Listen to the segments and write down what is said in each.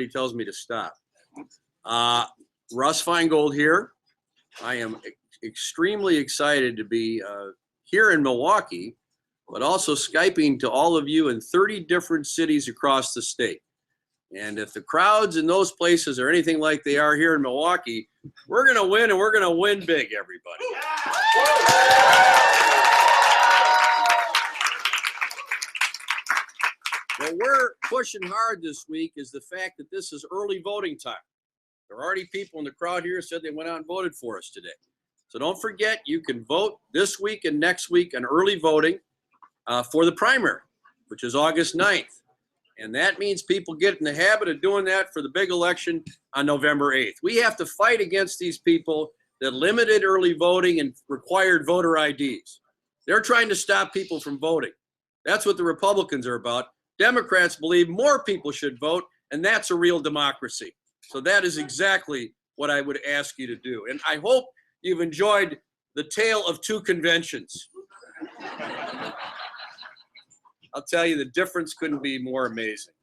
He tells me to stop. Russ Feingold here. I am extremely excited to be here in Milwaukee, but also Skyping to all of you in 30 different cities across the state. And if the crowds in those places are anything like they are here in Milwaukee, we're going to win, and we're going to win big, everybody. What we're pushing hard this week is the fact that this is early voting time. There are already people in the crowd here who said they went out and voted for us today. So don't forget, you can vote this week and next week on early voting for the primary, which is August 9th. And that means people get in the habit of doing that for the big election on November 8th. We have to fight against these people that limited early voting and required voter IDs. They're trying to stop people from voting. That's what the Republicans are about. Democrats believe more people should vote, and that's a real democracy. So that is exactly what I would ask you to do. And I hope you've enjoyed the tale of two conventions. I'll tell you, the difference couldn't be more amazing.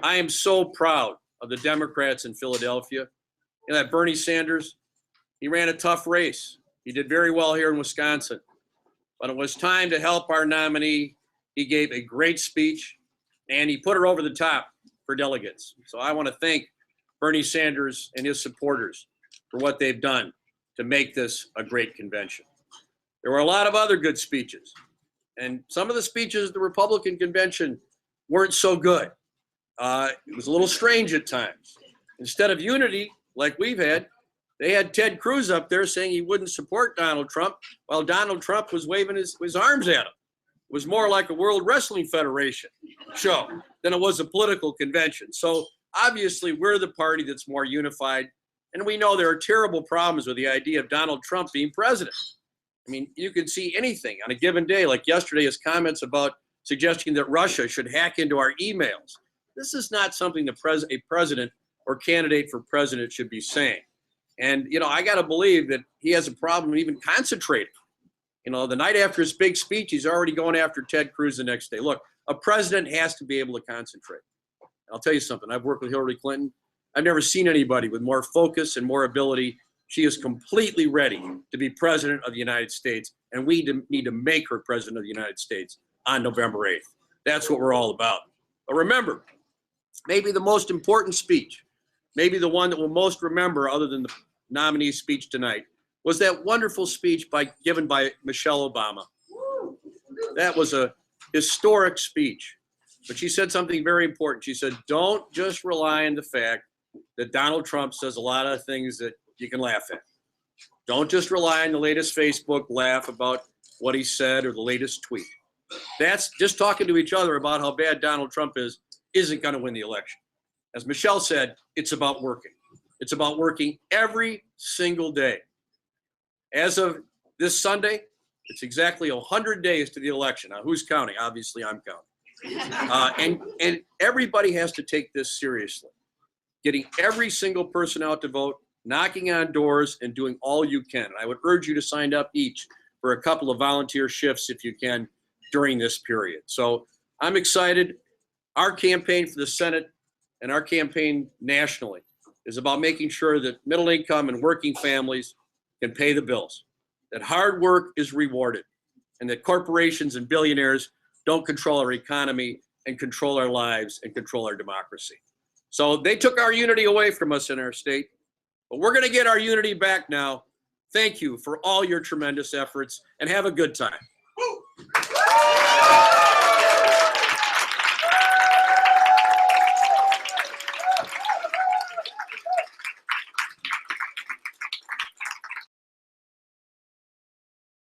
I am so proud of the Democrats in Philadelphia. And that Bernie Sanders, he ran a tough race. He did very well here in Wisconsin. But it was time to help our nominee. He gave a great speech, and he put her over the top for delegates. So I want to thank Bernie Sanders and his supporters for what they've done to make this a great convention. There were a lot of other good speeches. And some of the speeches at the Republican convention weren't so good. It was a little strange at times. Instead of unity, like we've had, they had Ted Cruz up there saying he wouldn't support Donald Trump while Donald Trump was waving his arms at him. It was more like a World Wrestling Federation show than it was a political convention. So obviously we're the party that's more unified. And we know there are terrible problems with the idea of Donald Trump being president. I mean, you can see anything on a given day, like yesterday, his comments about suggesting that Russia should hack into our emails. This is not something a president or candidate for president should be saying. And, you know, I got to believe that he has a problem even concentrating. You know, the night after his big speech, he's already going after Ted Cruz the next day. Look, a president has to be able to concentrate. I'll tell you something. I've worked with Hillary Clinton. I've never seen anybody with more focus and more ability. She is completely ready to be president of the United States, and we need to make her president of the United States on November 8th. That's what we're all about. But remember, maybe the most important speech, maybe the one that we'll most remember other than the nominee's speech tonight, was that wonderful speech given by Michelle Obama. That was a historic speech. But she said something very important. She said, don't just rely on the fact that Donald Trump says a lot of things that you can laugh at. Don't just rely on the latest Facebook laugh about what he said or the latest tweet. That's just talking to each other about how bad Donald Trump isn't going to win the election. As Michelle said, it's about working. It's about working every single day. As of this Sunday, it's exactly 100 days to the election. Now, who's counting? Obviously, I'm counting. And everybody has to take this seriously. Getting every single person out to vote, knocking on doors, and doing all you can. And I would urge you to sign up each for a couple of volunteer shifts if you can during this period. So I'm excited. Our campaign for the Senate and our campaign nationally is about making sure that middle income and working families can pay the bills, that hard work is rewarded, and that corporations and billionaires don't control our economy and control our lives and control our democracy. So they took our unity away from us in our state, but we're going to get our unity back now. Thank you for all your tremendous efforts, and have a good time.